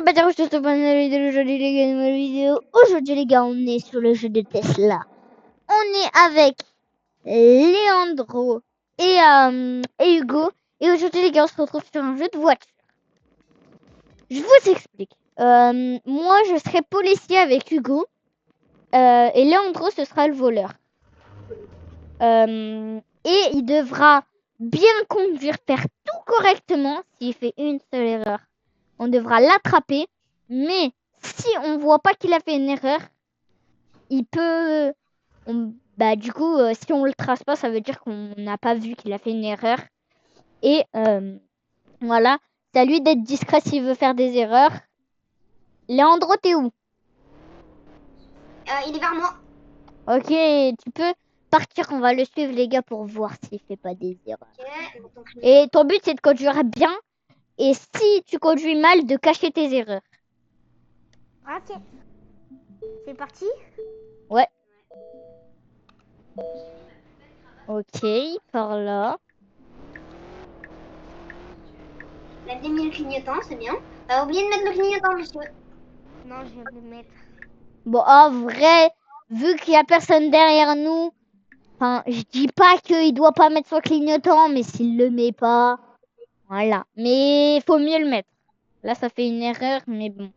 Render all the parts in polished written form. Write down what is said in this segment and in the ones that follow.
pas dire que je te bonne vidéo aujourd'hui les gars, nouvelle vidéo. Aujourd'hui les gars, on est sur le jeu de Tesla. On est avec Leandro et Hugo. Et aujourd'hui les gars, on se retrouve sur un jeu de voiture. Je vous explique. Moi, je serai policier avec Hugo. Et Leandro, ce sera le voleur. Et il devra bien conduire, faire tout correctement. S'il fait une seule erreur, on devra l'attraper. Mais si on voit pas qu'il a fait une erreur, il peut... du coup, si on le trace pas, ça veut dire qu'on n'a pas vu qu'il a fait une erreur. Et voilà, c'est à lui d'être discret s'il veut faire des erreurs. Leandro, t'es où? Il est vers moi. Ok, tu peux partir, on va le suivre les gars pour voir s'il fait pas des erreurs. Okay. Et ton but c'est de conduire bien. Et si tu conduis mal, de cacher tes erreurs. Ok. C'est parti. Ouais. Ok, par là. Il a mis le clignotant, c'est bien. T'as oublié de mettre le clignotant, monsieur. Non, je viens de le mettre. Bon, en vrai, vu qu'il y a personne derrière nous, enfin, je dis pas qu'il doit pas mettre son clignotant, mais s'il le met pas, voilà. Mais il faut mieux le mettre. Là, ça fait une erreur, mais bon.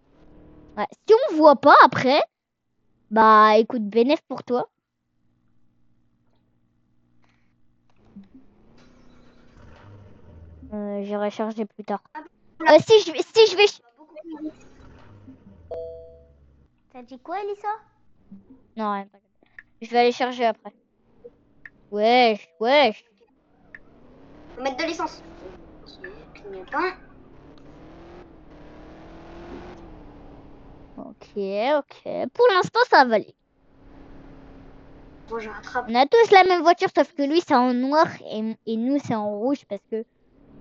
Ouais. Si on voit pas après, bah écoute, bénéf pour toi. J'irai charger plus tard. Si je vais... T'as dit quoi, Elissa? Non, rien, t'inquiète. Je vais aller charger après. Wesh, wesh. Faut mettre de l'essence. Clignotant. Ok. Pour l'instant, ça va aller. Bon, je rattrape. On a tous la même voiture, sauf que lui, c'est en noir et nous, c'est en rouge parce que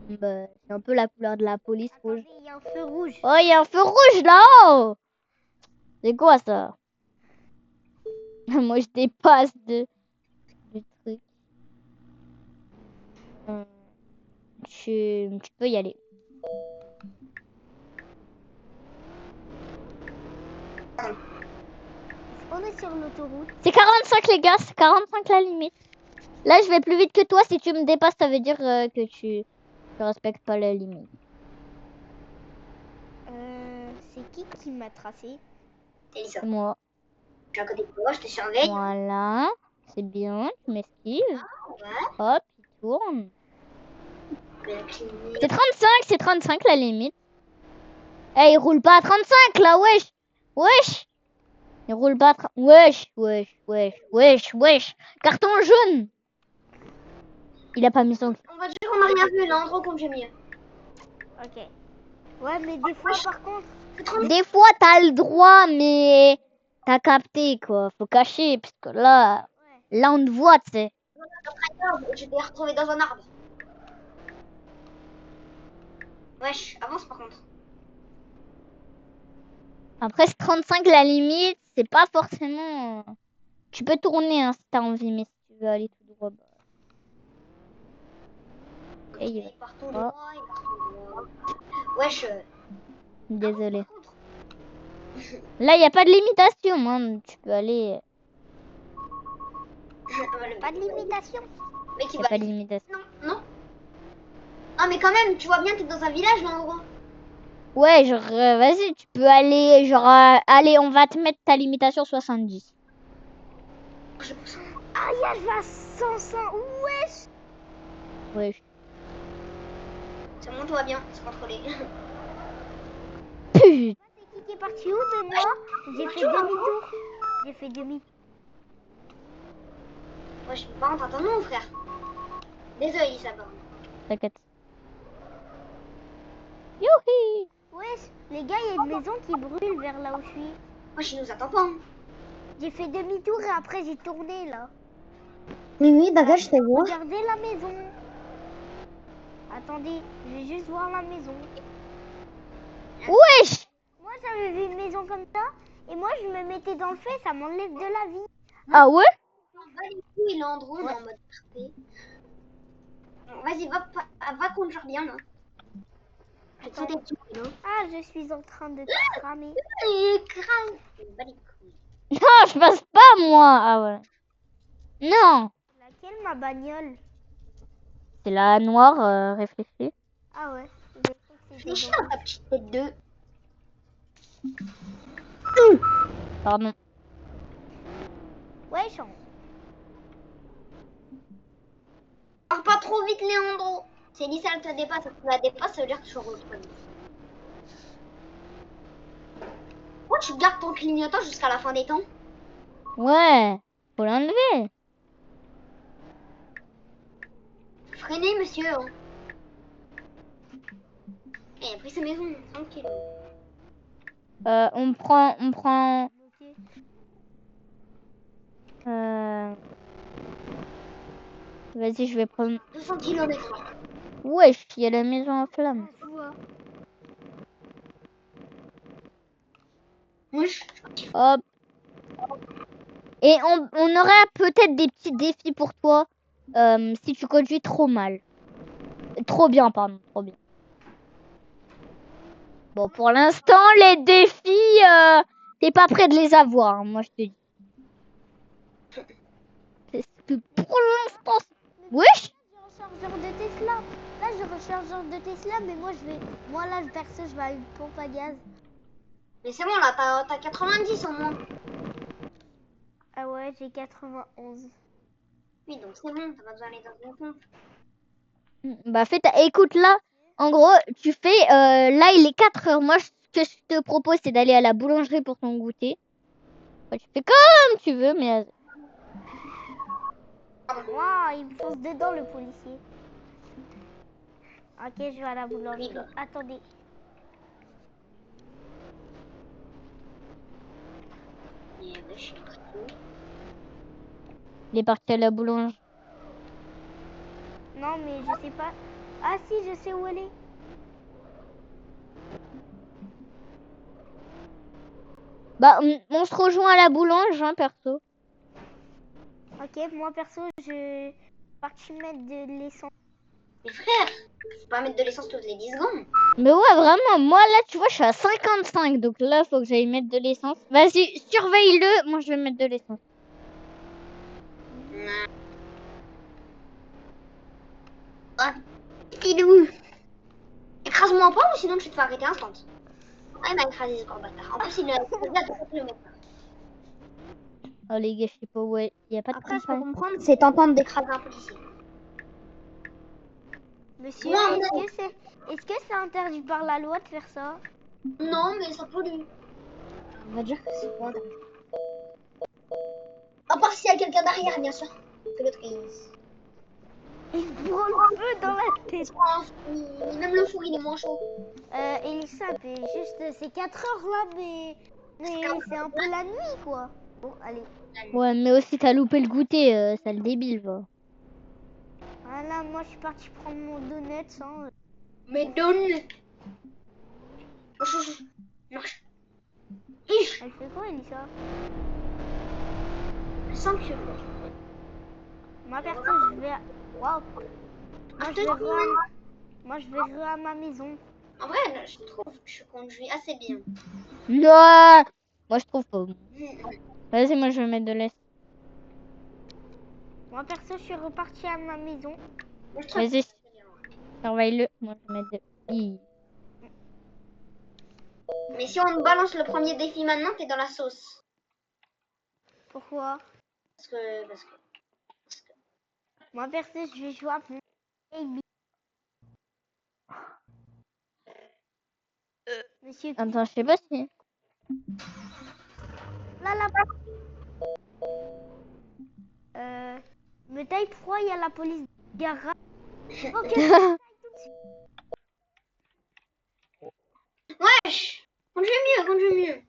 c'est un peu la couleur de la police rouge. Il y a un feu rouge. Oh, il y a un feu rouge là-haut! C'est quoi ça? Moi, je dépasse du truc. Tu peux y aller. On est sur l'autoroute. C'est 45 les gars, c'est 45 la limite. Là, je vais plus vite que toi. Si tu me dépasses, ça veut dire que tu respectes pas la limite. C'est qui m'a tracé? C'est moi. Je suis à côté de toi, je te surveille. Voilà, c'est bien, tu m'esquives. Ouais. Hop, il tourne. C'est 35 la limite. Eh, il roule pas à 35 là, wesh. Wesh. Il roule pas à wesh. Carton jaune. Il a pas mis son... On va dire qu'on a rien vu là, en gros, comme j'ai mis. Ok. Ouais, mais des fois, par contre... Des fois, t'as le droit, mais t'as capté, quoi. Faut cacher, parce que là, là on te voit, tu sais. Je t'ai retrouvé dans un arbre. Wesh, avance par contre. Après, c'est 35 la limite, c'est pas forcément... Tu peux tourner hein, si t'as envie, mais si tu veux aller tout droit, bah... Et il part tout droit, il part tout droit. Wesh. Désolé. Là, il n'y a pas de limitation, hein. Tu peux aller... Pas de limitation. Mais Il n'y a pas de limitation. Non. Ah, mais quand même, tu vois bien que t'es dans un village là en gros. Ouais, genre, vas-y, tu peux aller, genre, allez, on va te mettre ta limitation 70. Ah, je vais à 105, wesh. Wesh. C'est bon, tout va bien, c'est contrôlé. Putain. C'est qui est parti où de moi? J'ai fait demi-tour. J'ai fait demi. Ouais, je peux pas rentrer à ton nom, frère. Désolé, ça va. T'inquiète. Youhi. Wesh, les gars, il y a une maison qui brûle vers là où je suis. Moi, je nous attends pas. J'ai fait demi-tour et après j'ai tourné là. Oui, bagage, je te vois. Regardez la maison. Attendez, je vais juste voir la maison. Wesh. Moi, j'avais vu une maison comme ça. Et moi, je me mettais dans le feu, ça m'enlève de la vie. Ah ouais? Il est en drone en mode parfait. Vas-y, va conduire bien là. Je suis en train de cramer. Non, je passe pas, moi. Ah, ouais. Non. Laquelle, ma bagnole? C'est la noire, réfléchie. Ah ouais. Réfléchis à ta petite tête de... Pardon. Ouais, chante. Pars pas trop vite, Léandro. Si Elisa, elle te dépasse, si tu la dépasses, ça veut dire que tu reprends. Pourquoi tu gardes ton clignotant jusqu'à la fin des temps? Ouais. Faut l'enlever. Freinez, monsieur. Hein. Et après, sa maison, tranquille. On prend... Ok. Vas-y, je vais prendre... 200 km/h. Wesh, il y a la maison en flammes. Moi, je... Hop. Et on aurait peut-être des petits défis pour toi si tu conduis trop mal. Trop bien, pardon. Trop bien. Bon, pour l'instant, les défis, t'es pas prêt de les avoir, hein, moi je te dis. Parce que pour l'instant... Wesh. J'ai un chargeur de Tesla. Là, j'ai un chargeur de Tesla, mais moi, là, perso, je vais à une pompe à gaz. Mais c'est bon, là, t'as 90 au moins. Ah ouais, j'ai 91. Oui, donc c'est bon, t'as pas besoin d'aller dans une pompe. Bah, écoute là, en gros, tu fais... là, il est 4 heures. Moi, ce que je te propose, c'est d'aller à la boulangerie pour ton goûter. Bah, tu fais comme tu veux, mais... Waouh, il me fonce dedans, le policier. Ok, je vais à la boulangerie. Attendez. il est parti à la boulangerie. Non, mais je sais pas. Ah si, je sais où elle est. Bah, on se rejoint à la boulange, hein, perso. Ok, moi perso, je parti mettre de l'essence. Mais frère, faut pas mettre de l'essence toutes les 10 secondes. Mais ouais, vraiment, moi là, tu vois, je suis à 55. Donc là, faut que j'aille mettre de l'essence. Vas-y, surveille-le. Moi, je vais mettre de l'essence. Ah, il est où? Écrase-moi pas ou sinon tu te fais arrêter instant. Ah, il m'a écrasé ce gros bâtard. En plus, il a écrasé à 2 km. Oh les gars, je sais pas, ouais, y a pas de Après, je peux campagne. comprendre, c'est tentant d'écraser un policier. Monsieur, Non, est-ce que c'est interdit par la loi de faire ça? Non, mais ça pollue. On va dire que c'est pas interdit. À part s'il y a quelqu'un derrière, bien sûr. Que l'autre, Il prend le feu dans la tête. Même le four, il est moins chaud. Elissa, c'est 4 heures là, mais c'est un peu la nuit, quoi. Bon, allez. Ouais, mais aussi, t'as loupé le goûter, sale débile, va. Voilà, moi, je suis partie prendre mon donut sans... Mais donne. Marche. Elle fait quoi, Elissa? Sans que Moi, perso, je vais... Waouh. Moi, je vais à ma maison. En vrai, je trouve que je conduis assez bien. Non, moi, je trouve pas. Vas-y, moi, je vais mettre de l'essence. Moi, perso, je suis repartie à ma maison. Vas-y, surveille-le. Moi, je vais mettre de... Hi. Mais si on balance le premier défi maintenant, t'es dans la sauce. Pourquoi? Parce que... Moi, perso, je vais jouer à mon baby. Monsieur... Attends, je sais pas si... Là. Me taille froid, il y a la police garage. Ok. Wesh! Conduis mieux.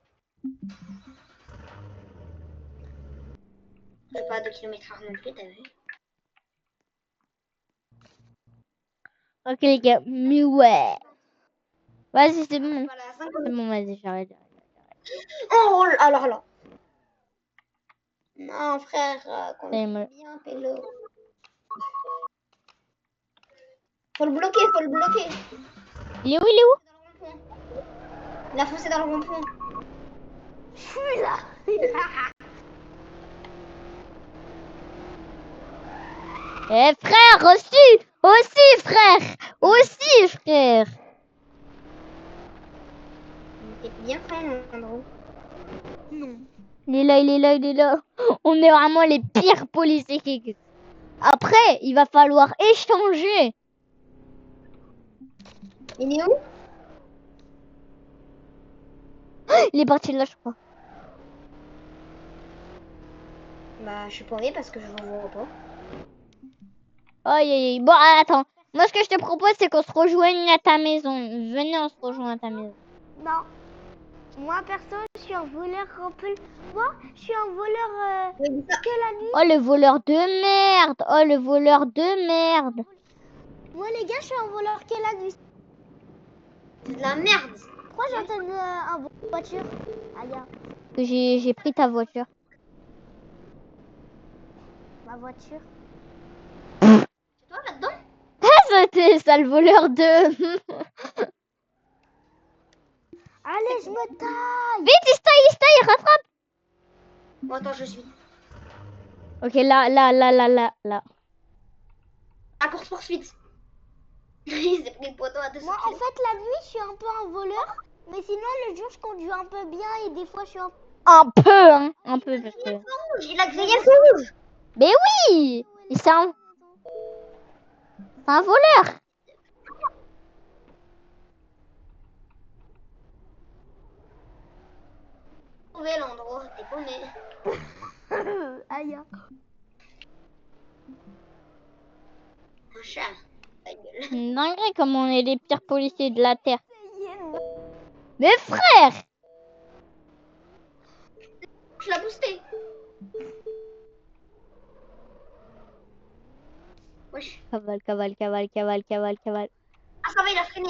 J'ai pas 2 km/h non plus, t'as vu? Ok, les gars, mais ouais. Vas-y, c'est bon. Voilà, C'est bon, vas-y, j'arrête. oh, alors là. Non, frère, C'est moi. conduis bien, pélo. Faut le bloquer. Il est où? Il est où? Il a foncé dans le rond-point. Je suis là. Eh frère, aussi frère, aussi frère. T'es bien prêt, Andrew? Non. Il est là, il est là, il est là. On est vraiment les pires policiers qui existent. Après, il va falloir échanger. Il est où? Il est parti là, je crois. Bah, je suis paumée parce que je ne vois pas. Aïe, aïe, aïe. Bon, attends. Moi, ce que je te propose, c'est qu'on se rejoigne à ta maison. Venez, on se rejoint à ta maison. Non. Moi, perso, je suis un voleur un peu... Moi, je suis un voleur que la nuit. Oh, le voleur de merde. Oh, le voleur de merde. Moi, les gars, je suis un voleur que la nuit. C'est de la merde. Pourquoi j'entends une voiture? Aïe, J'ai pris ta voiture. ma voiture. C'est toi là-dedans? Ah, c'était ça, le voleur de... Allez, je me taille. Vite, il se taille, rattrape. Bon, attends, je suis. Ok, là. À course-poursuite. Il s'est pris le poteau à 200 Moi, en fait, la nuit, je suis un peu un voleur. Mais sinon, le jour, je conduis un peu bien et des fois, je suis un peu... Un peu, hein. Un peu, parce que... Il a grillé le feu rouge. Mais oui. C'est un voleur. Trouvé l'endroit, t'es paumé. Aïe. Un chat. Ta gueule. Dingue comme on est les pires policiers de la Terre. Mais frère. Je l'ai boosté. Wesh. Cavale. Ah, ça va, il a freiné.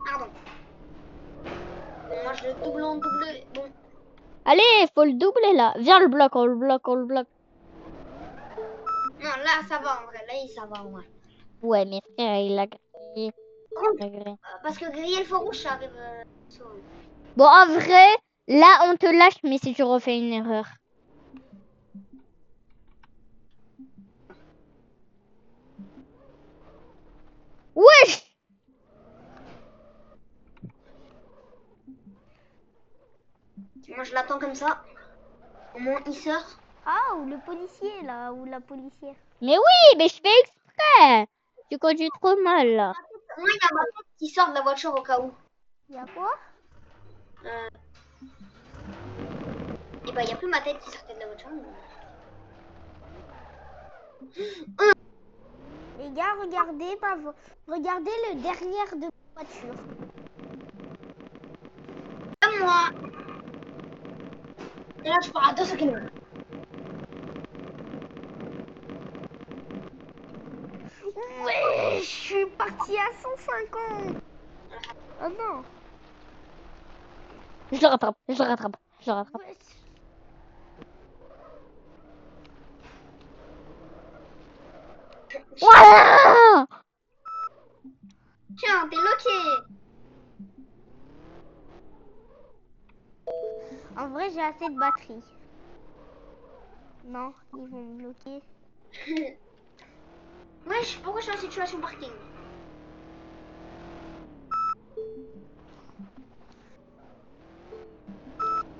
Pardon. Bon, moi, je le double en double. Bon. Allez, faut le doubler là. Viens, on le bloque. Non, là, ça va en vrai. Là, ça va en vrai. Ouais, mais frère, il a grillé. Parce que griller le feu rouge, ça arrive. Bon, en vrai, là, on te lâche, mais si tu refais une erreur. Wesh! Moi, je l'attends comme ça. Au moins, il sort. Ah, ou le policier, là, ou la policière. Mais oui, mais je fais exprès. Tu conduis trop mal, là. Moi, il y a ma tête qui sort de la voiture au cas où. Il y a quoi? Et bah, il n'y a plus ma tête qui sortait de la voiture. Les gars, regardez, regardez le derrière de ma voiture. Comme moi. Et là, je pars à 200 km. Ouais, je suis partie à 150. Oh non. Je le rattrape. Ouais. Voilà! Tiens, t'es bloqué. En vrai, j'ai assez de batterie. Non, ils vont me bloquer. Wesh, pourquoi je suis en situation parking?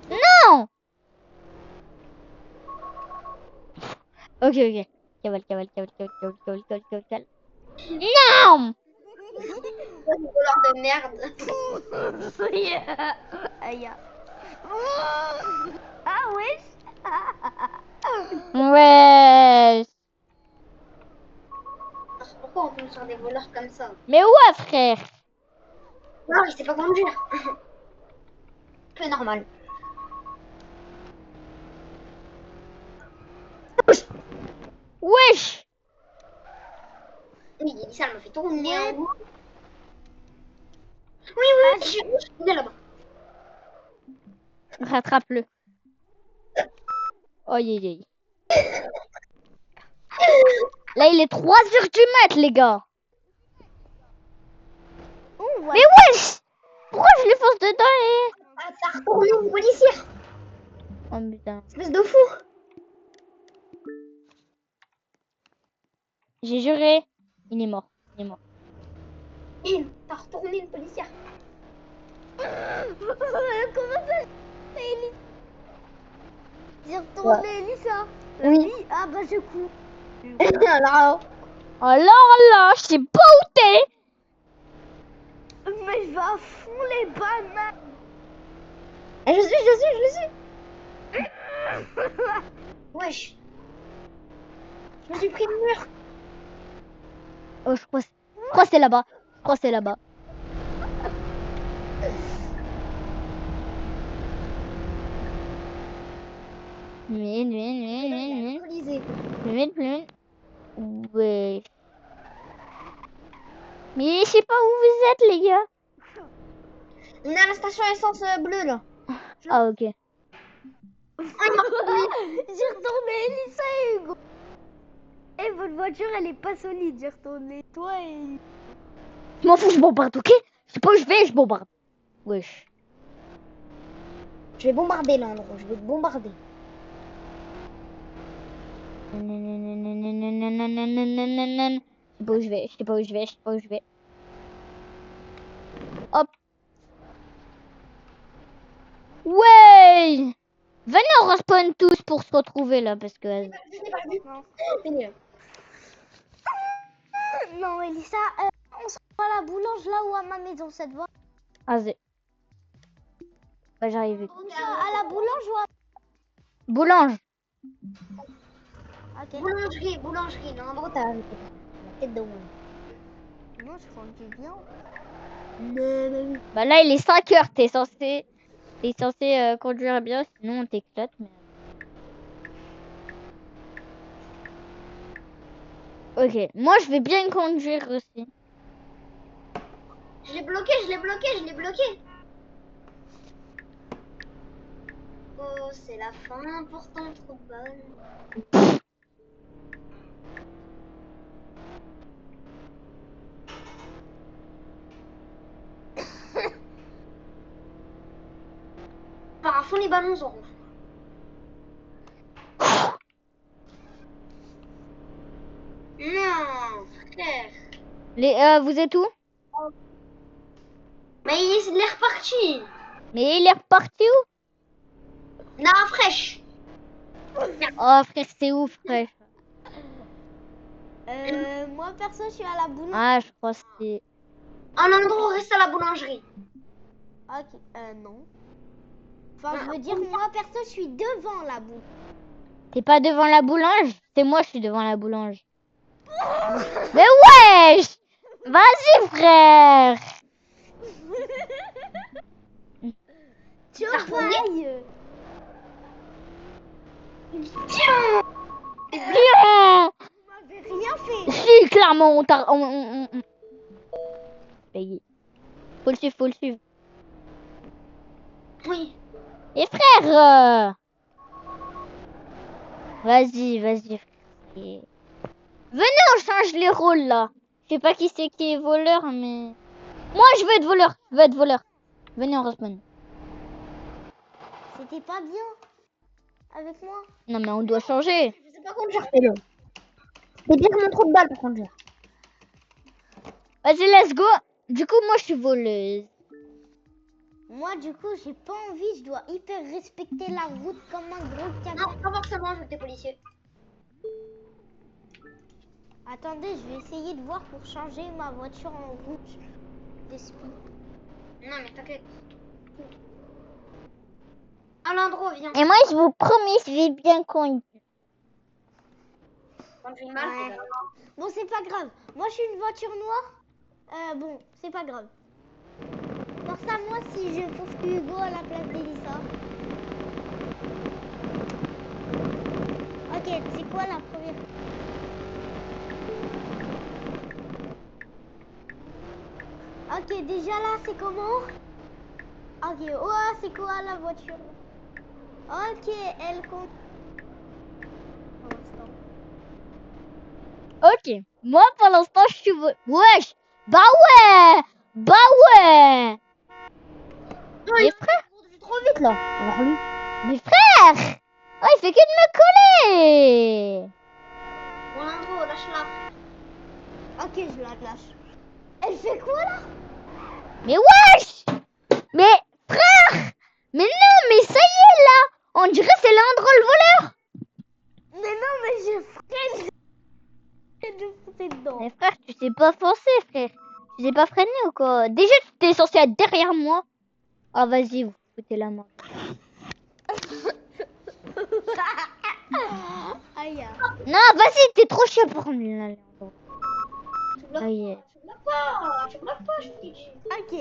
Non! Ok. Cavale. Non! Voleur de merde. Aïe. Ah ouais. Ouais. Pourquoi on tombe sur des voleurs comme ça? Mais ouais, frère. Non, il sait pas conduire. C'est normal. Wesh! Oui, ça m'a fait tourner Ouais. en bout. Oui, il est là-bas. Rattrape-le. Oh, Là, il est 3 heures du mat, les gars. On voit Mais wesh! Pourquoi je les force dedans et... Ah, t'as retourné une policière. Oh putain. Espèce de fou. J'ai juré. Il est mort. Il est mort. T'as retourné une policière. Comment ça? J'ai retourné Elisa. Oui. Ah bah je cours. Alors, Alors là, je sais pas où t'es. Mais je vais à fond les bananes. je suis. Wesh. Je me suis pris le mur. Oh, je crois que c'est là-bas. Je crois que c'est là-bas. Alcoolisé. Ouais. Mais je sais pas où vous êtes, les gars. On est à la station essence bleue là. Ah, ok. J'ai retourné Elisa et Hugo. Eh, votre voiture elle est pas solide. J'ai retourné toi et. Je m'en fous, je bombarde, ok? Je sais pas où je vais, je bombarde. Wesh. Je vais bombarder là, Andro. Je vais te bombarder. Je sais pas où je vais, je sais pas où je vais, je sais pas où je vais. Hop. Ouais! Venez, on respawn tous pour se retrouver là, parce que... Non, Elisa, on se voit à la boulange là ou à ma maison cette fois. Ah, zé. Bah, j'arrive vite. À la boulange ou à. Boulange. Ok. Boulangerie. Non, Andro, t'as la tête de roue. Non, je conduis bien. Bah là, il est 5 heures, t'es censé conduire bien, sinon on t'éclate. Mais... Ok, moi je vais bien conduire aussi. Je l'ai bloqué. Oh, c'est la fin, pourtant trop bonne. Par à fond les ballons en rouge. Non, frère. Vous êtes où? Mais il est reparti. Mais il est reparti où? Non, fraîche. Oh frère, c'est où frère? Moi perso, je suis à la boulange. Ah, je crois que c'est... Un endroit reste à la boulangerie. Ok, non. Enfin, je veux dire, moi perso, je suis devant la boulange. T'es pas devant la boulange? C'est moi, je suis devant la boulange. Mais wesh! Vas-y frère! Tiens, T'as retourné? pareil. Tiens. Bien! Vous m'avez rien fait. Si, clairement, on t'a... Payé. Faut le suivre. Oui. Et frère! Vas-y, frère. Venez, on change les rôles, là. Je sais pas qui c'est qui est voleur, mais... Moi, je veux être voleur. Venez, on respawn. C'était pas bien avec moi. Non, mais on doit changer. Je sais pas conduire, fais-le. C'est bien comme un trou de balle pour conduire. Vas-y, let's go. Du coup, moi, je suis voleuse. Moi, du coup, j'ai pas envie. Je dois hyper respecter la route comme un gros camion. Non, pas forcément, je veux que t'es policier. Attendez, je vais essayer de voir pour changer ma voiture en rouge d'esprit. Non, mais t'inquiète. À l'endroit, viens. Et moi, je vous promets, je vais bien conduire. Conduis mal, Ouais. c'est d'accord. Bon, c'est pas grave. Moi, je suis une voiture noire. Bon, c'est pas grave. Force à moi si je trouve Hugo à la place d'Elisa. Ok, c'est quoi la première? Ok, déjà là, c'est comment? Ok, oh, c'est quoi la voiture? Ok, elle compte. Oh, stop. Ok. Moi, pour l'instant, je suis... Wesh. Bah ouais. Bah ouais. Mes frères. Je suis trop vite là. Alors lui. Mes frères. Oh, il fait que de me coller. Mon intro, lâche-la. Ok, je la lâche. Elle fait quoi là? Mais wesh. Mais frère. Mais non, mais ça y est là. On dirait c'est Leandro le voleur. Mais non, mais je freine. Je foutais dedans. Mais frère, tu sais pas foncer, frère. Tu sais pas freiner ou quoi? Déjà, tu t'es censé être derrière moi. Ah, vas-y, vous foutez la main. Aïe. Non, vas-y, t'es trop chiant pour nous là, Leandro. Tu bloques Aïe. pas. Tu bloques pas, je te dis. Ok.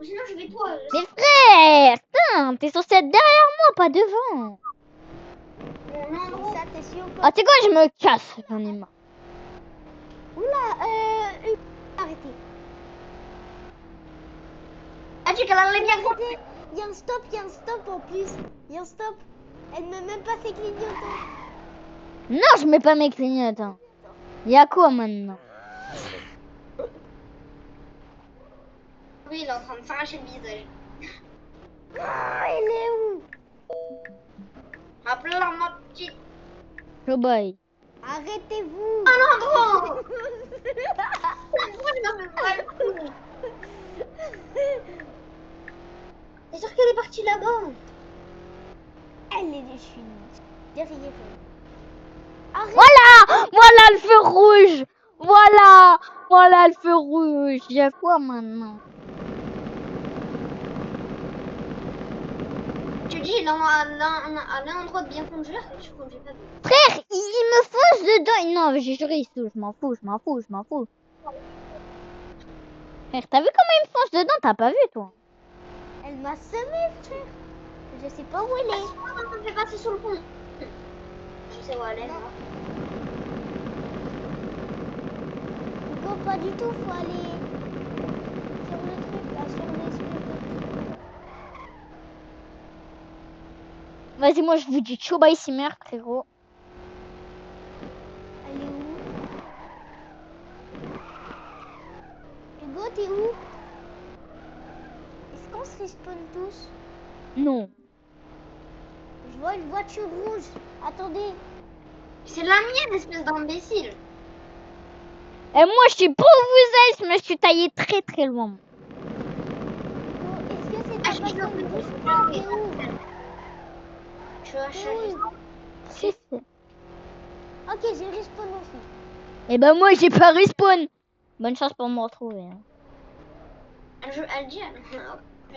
Ou sinon, je vais toi. Mais frère, putain, t'es censé être derrière moi, pas devant. Mon intro. Ça, t'es sûr ou pas? Ah, tu sais quoi, je me casse, j'en ai marre. Oula, arrêtez. Ah, tu qu'elle allait bien quoi? Arrêtez. Il y a un stop en plus. Il y a un stop. Elle ne met même pas ses clignotants. Non, je mets pas mes clignotants. Y'a quoi maintenant? Oui, il est en train de s'arracher le visage. Ah, elle est où? Rappelle-la, ma petite. Showboy. Arrêtez-vous. Ah non, non. Pourquoi tu m'as fait mal au cou? T'es sûr qu'elle est partie là-bas? Elle est déchue. Derrière. Arrête. Voilà, voilà le feu rouge. Voilà le feu rouge. Y'a quoi maintenant? Tu dis, elle a un endroit de bien conduire, je conduis pas bien. Frère, il me fonce dedans. Non, j'ai juré, il se touche. Je m'en fous. Frère, t'as vu comment il me fonce dedans? T'as pas vu, toi? Elle m'a semé, frère. Je sais pas où elle est. Ça me fait passer sous le pont. Je sais où elle est. Non. Hugo, pas du tout. Faut aller sur le truc, là, sur les trucs. Vas-y, moi, je vous dis ciao, bye, Simmer, frérot. Elle est où? Hugo, t'es où? Est-ce qu'on se respawn tous? Non. Je vois une voiture rouge. Attendez. C'est la mienne, espèce d'imbécile. Et moi, je suis pour vous, je me suis taillé très très loin. Hugo, est-ce que c'est Ah, ta je suis façon de dans respawn? T'es où? Je suis à T'es changer. où? Si, si. Ok, j'ai respawn aussi. Et ben moi, j'ai pas respawn. Bonne chance pour me retrouver. Hein. Elle dit.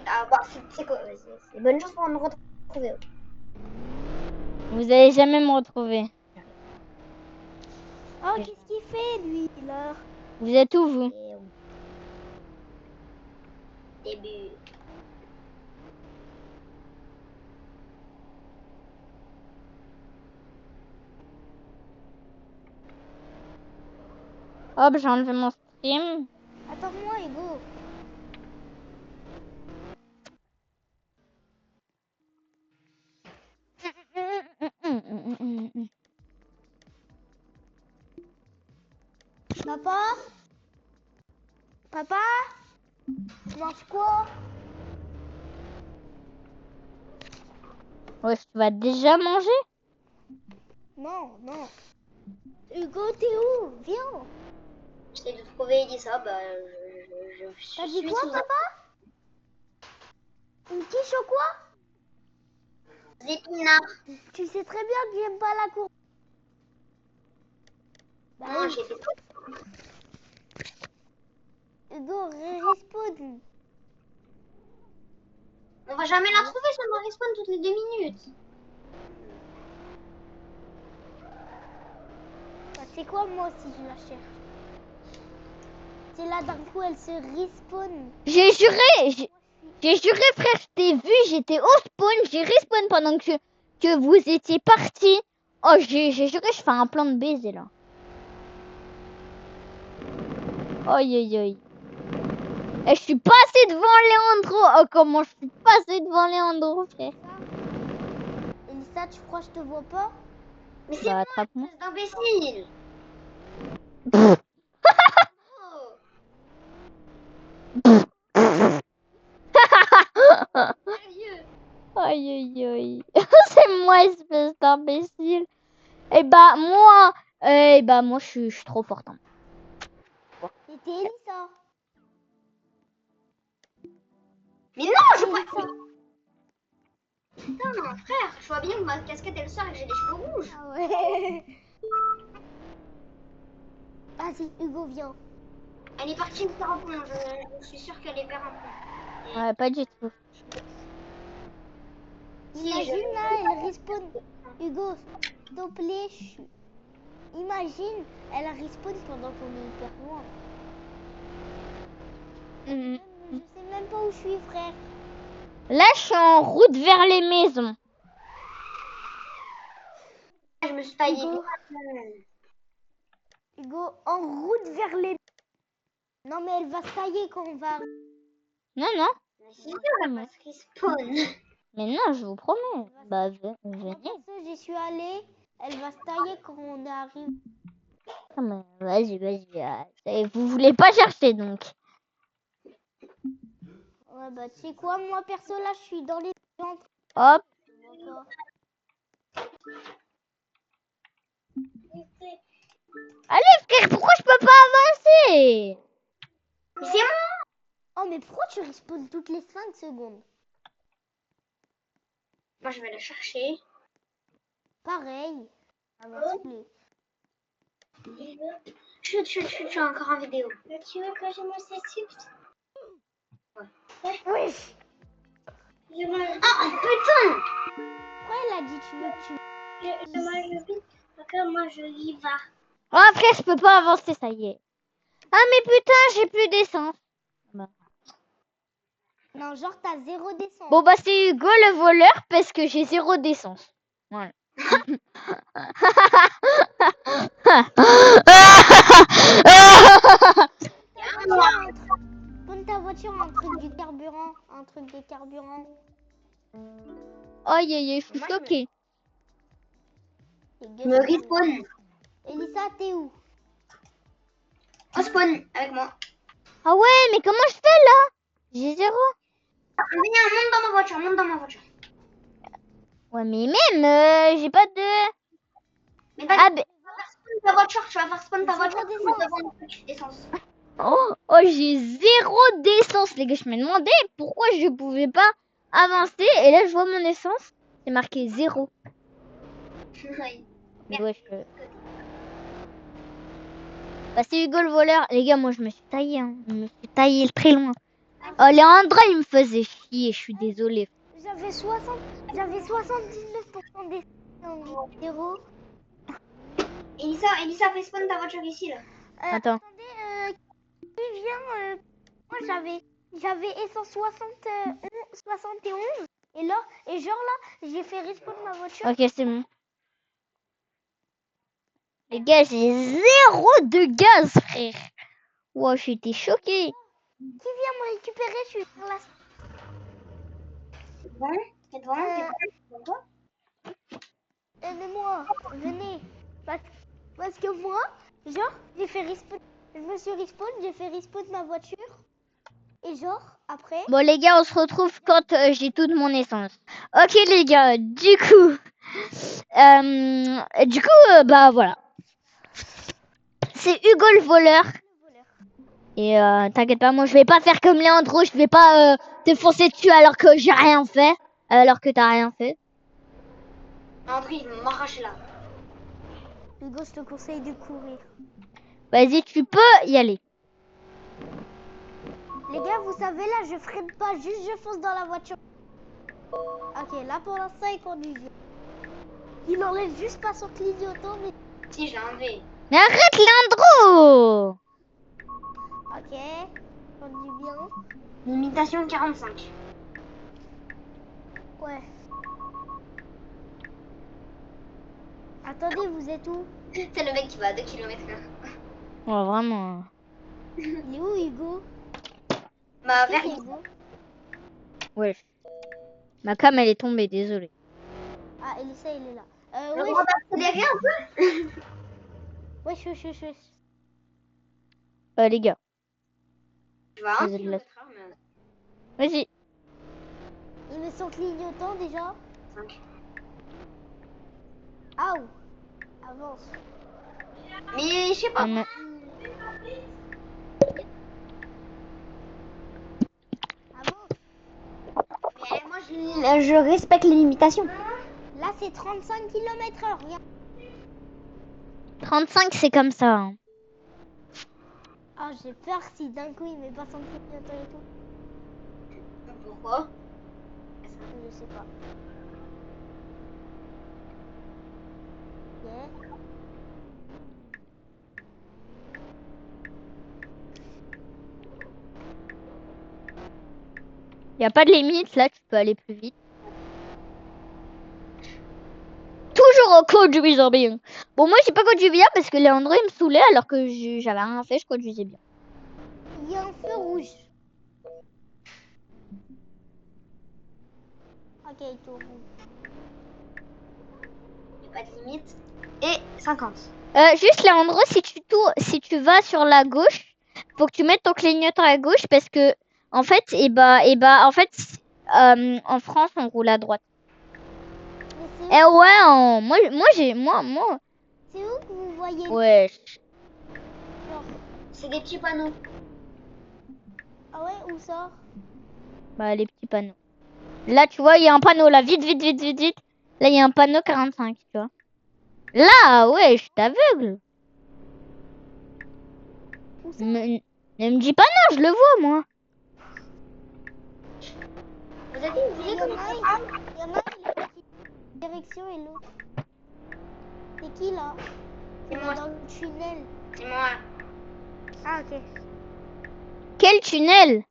Ah, bah, c'est quoi? C'est bonne chance pour me retrouver. Vous allez jamais me retrouver. Oh, qu'est-ce qu'il fait, lui, là? Vous êtes où, vous? Début. Hop, j'ai enlevé mon stream. Attends-moi, Hugo. Papa? Papa? Tu manges quoi? Ouais, tu vas déjà manger? Non, non. Hugo, t'es où? Viens. J'essaie de trouver Elisa, bah je T'as suis dit quoi, sous papa? Une quiche au quoi? un épinard. Tu sais très bien que j'aime pas la cour. Bah Non, oui. j'ai fait Hugo, respawn. On va jamais la trouver, ça me respawn toutes les 2 minutes. Bah, c'est quoi, moi aussi, je la cherche. C'est là, d'un coup, elle se respawn. J'ai juré, frère, je t'ai vu, j'étais au spawn, j'ai respawn pendant que vous étiez partis. Oh, j'ai juré, je fais un plan de baiser, là. Aïe, aïe, aïe. Et je suis passé devant Leandro. Oh, comment je suis passé devant Leandro, frère. Elisa, tu crois que je te vois pas? Mais c'est Bah, moi, attrape-moi. espèce d'imbécile. Oh. Sérieux. Aïe aïe aïe. C'est moi, espèce d'imbécile. Moi, je suis trop forte. Hein. C'était Elisa. Mais non, je vois. Elisa. Putain, non, frère, je vois bien que ma casquette elle sort et que j'ai les cheveux rouges. Ah ouais. Vas-y, Hugo, viens. Elle est partie me faire un pont, je suis sûre qu'elle est vers un pont. Ouais, pas du tout. Si, Imagine là, elle respawn. Hugo, s'il te plaît. Imagine, elle respawn pendant qu'on est hyper loin. Mhm. Je sais même pas où je suis, frère. Là, je suis en route vers les maisons. Je me suis taillée. Hugo. Hugo, en route vers les... Non, mais elle va se tailler quand on va... Non, non. Mais c'est sûr, elle va se respawn. Mais non, je vous promets. Bah, Moi, venez. perso, j'y suis allée. Elle va se tailler quand on arrive. Ah, mais vas-y. Vous voulez pas chercher, donc. Ouais, bah, tu sais quoi, moi, perso, là, je suis dans les gens. Hop. Je vois pas. Allez, frère, pourquoi je peux pas avancer? Mais c'est moi. Oh, mais pourquoi tu respawns toutes les 5 secondes? Moi, je vais la chercher. Pareil. Ça va se plaît. Chut, je suis encore en vidéo. Tu veux que je me sépare? Oui. Ah, putain. Pourquoi elle a dit tu veux que tu... Moi, je y vais. Oh, frère, je peux pas avancer, ça y est. Ah, mais putain, j'ai plus d'essence. Bah. Non, genre, t'as 0 d'essence. Bon, bah, c'est Hugo le voleur parce que j'ai 0 d'essence. Voilà. Prends ta voiture, un truc du carburant. Un truc de carburant. Aïe, je suis choquée. Je me respawn. Elisa, t'es où? On spawn avec moi. Ah ouais, mais comment je fais là? J'ai 0. Viens, monte dans ma voiture, Ouais, mais même, j'ai pas de... Mais vas-y, Ah, ben... tu vas faire spawn ta Zéro voiture d'essence. devant le truc d'essence. Oh, j'ai 0 d'essence, les gars. Je me demandais pourquoi je pouvais pas avancer. Et là, je vois mon essence. C'est marqué 0. Merde. Ouais, Bah, c'est Hugo le voleur. Les gars, moi, je me suis taillé. Hein. Je me suis taillé très loin. Oh, Léandre, il me faisait chier. Je suis désolée. J'avais 79% d'essence. 0. Elisa, fais spawn ta voiture ici, là. Attends. Attendez, qui vient moi, j'avais essence 71. Et genre là, j'ai fait respawn ma voiture. Ok, c'est bon. Les gars, j'ai 0 de gaz, frère. Wow, j'étais choquée. Qui vient me récupérer? Je suis sur la... C'est bon? C'est bon? C'est bon, toi? Aidez-moi, venez. Parce que moi, genre, j'ai fait respawn. Je me suis respawn, j'ai fait respawn ma voiture. Et genre, après... Bon, les gars, on se retrouve quand j'ai toute mon essence. Ok, les gars, du coup, bah voilà. C'est Hugo le voleur. Et t'inquiète pas, moi je vais pas faire comme Léandro, je vais pas te foncer dessus alors que j'ai rien fait. Alors que t'as rien fait. André, ils vont m'arracher là. Hugo, je te conseille de courir. Vas-y, tu peux y aller. Les gars, vous savez, là, je freine pas, juste je fonce dans la voiture. Ok, là, pour l'instant, il conduit bien. Il enlève juste pas son clignotant, mais... Si, j'ai enlevé. Mais arrête, Léandro! Ok, il conduit bien. Limitation 45. Ouais. Attendez, vous êtes où? C'est le mec qui va à 2 km. Ouais, vraiment. Il est où, Hugo? Bah, Qui vers c'est Hugo? Ouais. Ma cam, elle est tombée, désolée. Ah, Elisa, il est là. Le Ouais, droit d'accélérer un peu. wesh. Les gars, Tu vas à 1 Vas-y, kilomètre heure, mais vas-y. Il met son clignotant déjà. 5. Aouh. Avance. Mais je sais pas. Ah, mais- Avance. Mais moi, je respecte les limitations. Là, c'est 35 km/h. Regarde. 35, c'est comme ça. Hein. Ah, j'ai peur si d'un coup il met pas son clignotant et tout. Pourquoi? Je sais pas. Ok. Y a pas de limite, là, tu peux aller plus vite. Toujours en conduisant bien. Bon, moi, j'ai pas conduit bien parce que Léandro, il me saoulait alors que j'avais rien fait, je conduisais bien. Il y a un feu rouge. Ok, il tourne. Il n'y a pas de limite. Et 50. Juste, Léandro, si tu vas sur la gauche, faut que tu mettes ton clignotant à gauche parce que, en fait, en France, on roule à droite. Mais c'est Eh où, ouais, moi, c'est où que vous voyez ouais. genre, C'est des petits panneaux. ah ouais, où ça? Bah, les petits panneaux. Là, tu vois, il y a un panneau, là, vite, vite, vite, vite, vite. Là, il y a un panneau 45, tu vois. Là, ouais, je t'aveugle. Où ça? Ne me dis pas non, je le vois, moi. Vous avez Il oublié y en comment a un, il y en a un, il est parti dans une direction et l'autre. C'est qui là? C'est Il moi. est dans le tunnel. C'est moi. Ah ok. Quel tunnel?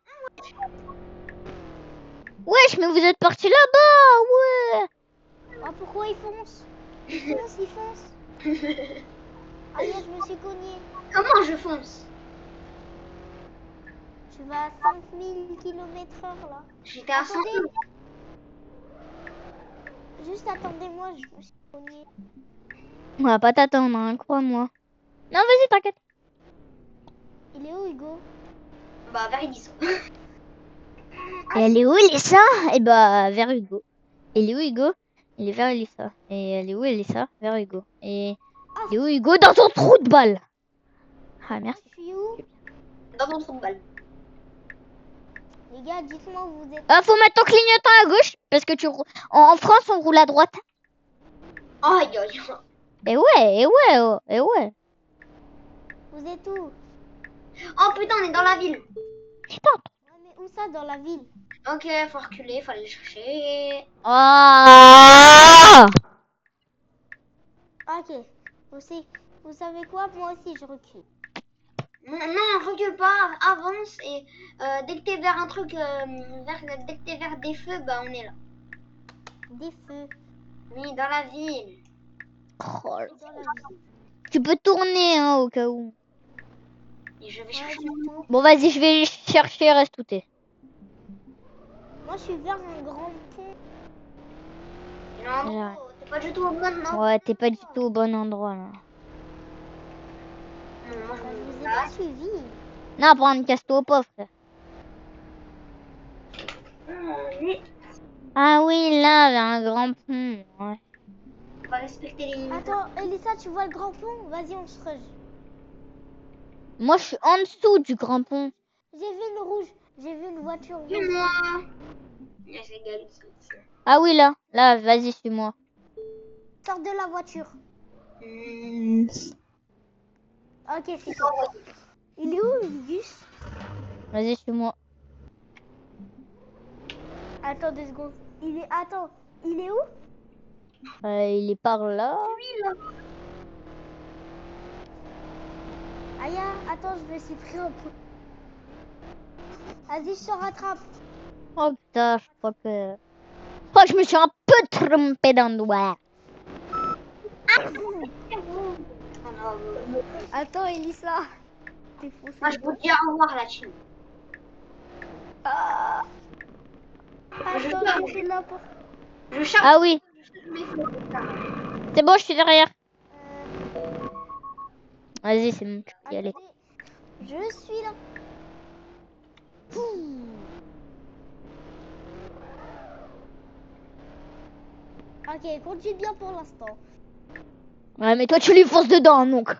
Wesh, mais vous êtes parti là-bas, ouais. Ah pourquoi il fonce? Il fonce, il fonce. Ah yeah, je me suis cogné. Comment je fonce? Tu vas à 5000 km/h là. J'étais à 100. Attendez. Juste attendez-moi, je me suis cogné. On va pas t'attendre, hein, crois-moi. Non, vas-y, t'inquiète. Il est où Hugo? Bah, vers Edison. Et elle est où, Elissa? Eh bah, vers Hugo. Elle est où, Hugo? Il est vers Elissa. Et elle est où, Elissa? Vers Hugo. Et il est où, Hugo? Dans son trou de balle. Ah, merci. Je suis où? Dans mon trou de balle. Les gars, dites-moi où vous êtes. Faut mettre ton clignotant à gauche parce que en France, on roule à droite. Oh, aïe, aïe. Et ouais, et ouais, oh, et ouais. Vous êtes où? Oh putain, on est dans la ville. Putain. Ouais, mais où ça dans la ville? Ok, faut reculer, faut aller le chercher. Ah! Ok. Vous savez quoi? Moi aussi je recule. Non, non, recule pas, avance et dès que t'es vers un truc, dès que t'es vers des feux, bah on est là. Des feux. Oui, dans la ville. Oh là. Dans la ville. Tu peux tourner, hein, au cas où. Et je vais Ouais, chercher du tout. Bon, vas-y, je vais chercher, reste où t'es. Moi je suis vers un grand pont. Non, Ouais. t'es pas du tout au bon, non? Ouais, t'es pas du tout au bon endroit, là. Non, moi je Bah, je me vous ai place. pas suivi. Non, prends casse-toi pas, frère. Oui. Ah oui, là, vers un grand pont. Ouais. On va respecter les limites. Attends, Elissa, tu vois le grand pont? Vas-y, on se rush. Moi, je suis en dessous du grand pont. J'ai vu une rouge. J'ai vu une voiture rouge. Suis-moi. C'est égal, Ah oui, là. Là, vas-y, suis-moi. Sors de la voiture. Ok, c'est toi. Il est où, Gus? Vas-y, suis-moi. Attends 2 secondes. Attends, il est où? Il est par là. Aya, attends, je me suis pris un peu. Vas-y, je te rattrape. Oh putain, je crois que je me suis un peu trompée d'endroit. Attends, Elissa. T'es faussé. Moi je vous dis au revoir la team. Ah. Attends, je suis là pour... Je cherche Ah oui, mes flots. c'est bon, je suis derrière. Vas-y, c'est bon, tu peux y aller. Attendez, Je suis là. Pouh. Ok, conduis bien pour l'instant. Ouais, mais toi, tu lui fonces dedans, donc.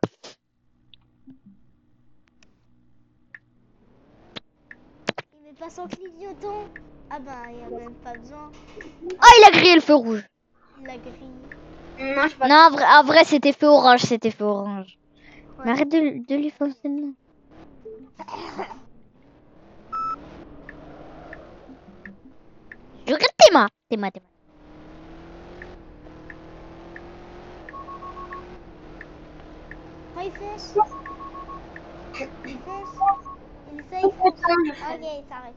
Il met pas son clignotant. Ah bah, il n'y a même pas besoin. Ah, il a grillé le feu rouge. Il l'a grillé. Non, je sais pas. Non, en vrai, c'était feu orange, c'était feu orange. Ouais. Mais arrête de lui foncer dedans. Je regarde tes mains. Tes mains. Quand il fonce. Il fonce. Il essaye, il fonce. Ok, il s'arrête.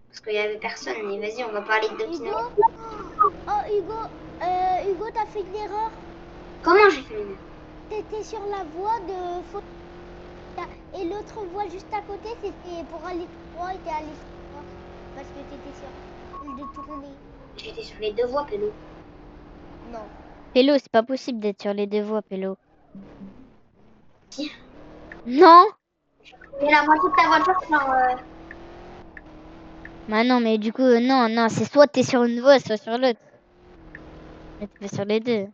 Parce qu'il y avait personne. Mais vas-y, on va parler de Hugo Pinocchio. Oh, Hugo, t'as fait une erreur. Comment j'ai fait une... T'étais sur la voie de faute. Et l'autre voie juste à côté, c'était pour aller tout droit et t'es allé tout droit. Parce que t'étais sur une de tourner. J'étais sur les deux voies, Pélo. Non. Pélo, c'est pas possible d'être sur les deux voies, Pélo. Si. Non. Et la moitié de ta voiture, genre... Bah non, mais du coup, non, c'est soit t'es sur une voie, soit sur l'autre. Mais t'es pas sur les deux.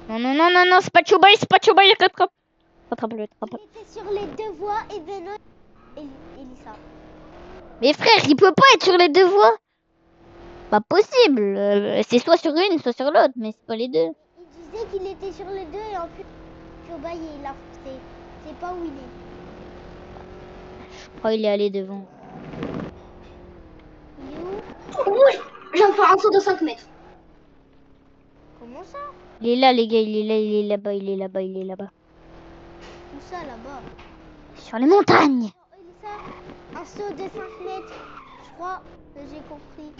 Non, c'est pas Choubaï, rattrape. Rattrape-le, Il rattrape. était sur les deux voies et Benoît et Elisa. Mais frère, il peut pas être sur les deux voies. Pas possible. C'est soit sur une, soit sur l'autre, mais c'est pas les deux. Il disait qu'il était sur les deux et en plus, Chobaï, il a foncé. C'est pas où il est. Je crois qu'il est allé devant. Il est où? Oui, j'en fais un saut de 5 mètres. Comment ça? Il est là, les gars, il est là, il est là-bas, il est là-bas, il est là-bas. Où ça, là-bas? Sur les montagnes. Oh, Elisa, un saut de 5 mètres. Je crois que j'ai compris.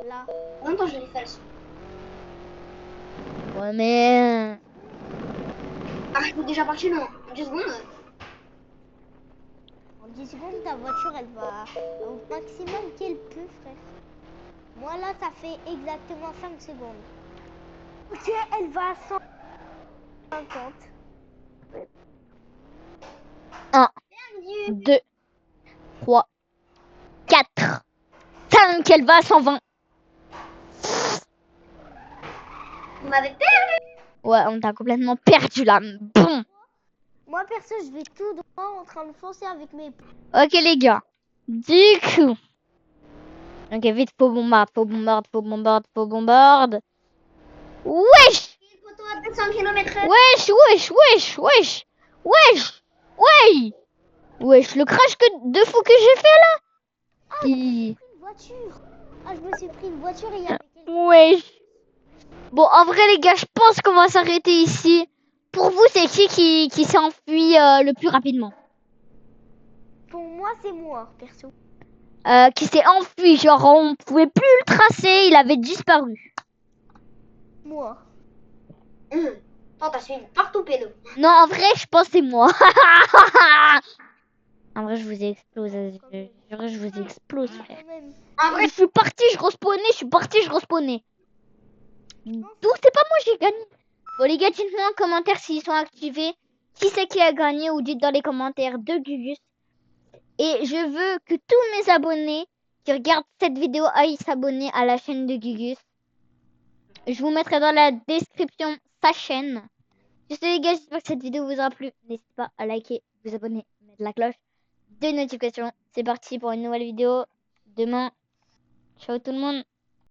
Là. Longtemps je l'ai fait le saut. Ouais, mais... Ah, je suis déjà parti loin. 10 secondes. En 10 secondes, ta voiture, elle va au maximum qu'elle peut, frère. Moi, là, ça fait exactement 5 secondes. Ok, elle va à 150. 1, 2, 3, 4, 5, elle va à 120. Vous m'avez perdu. Ouais, on t'a complètement perdu là. Bon. Moi, perso, je vais tout droit en train de foncer avec mes... Ok, les gars. Du coup... Ok, vite, faut bombarde. Wesh. Une photo à 200 km/h. Wesh, le crash de fou que j'ai fait là. Une voiture. Ah, je me suis pris une voiture et il y avait quelqu'un. Wesh. Bon, en vrai, les gars, je pense qu'on va s'arrêter ici. Pour vous, c'est qui s'est enfui le plus rapidement? Pour moi, c'est moi, perso. Qui s'est enfui, genre on pouvait plus le tracer, il avait disparu. Moi. Toi, t'as suivi partout, Pélo. Non, en vrai, je pense que c'est moi. En vrai, je vous ai explosé. Je vous ai explosé, frère. Quand même. En vrai, Je suis parti, je respawnais. D'où c'est pas moi, j'ai gagné. Bon, les gars, dites-moi en commentaire s'ils sont activés. Qui c'est qui a gagné ou dites dans les commentaires de Gugus. Et je veux que tous mes abonnés qui regardent cette vidéo aillent s'abonner à la chaîne de Gugus. Je vous mettrai dans la description sa chaîne. Je sais les gars, j'espère que cette vidéo vous aura plu. N'hésitez pas à liker, vous abonner, mettre la cloche de notification. C'est parti pour une nouvelle vidéo demain. Ciao tout le monde.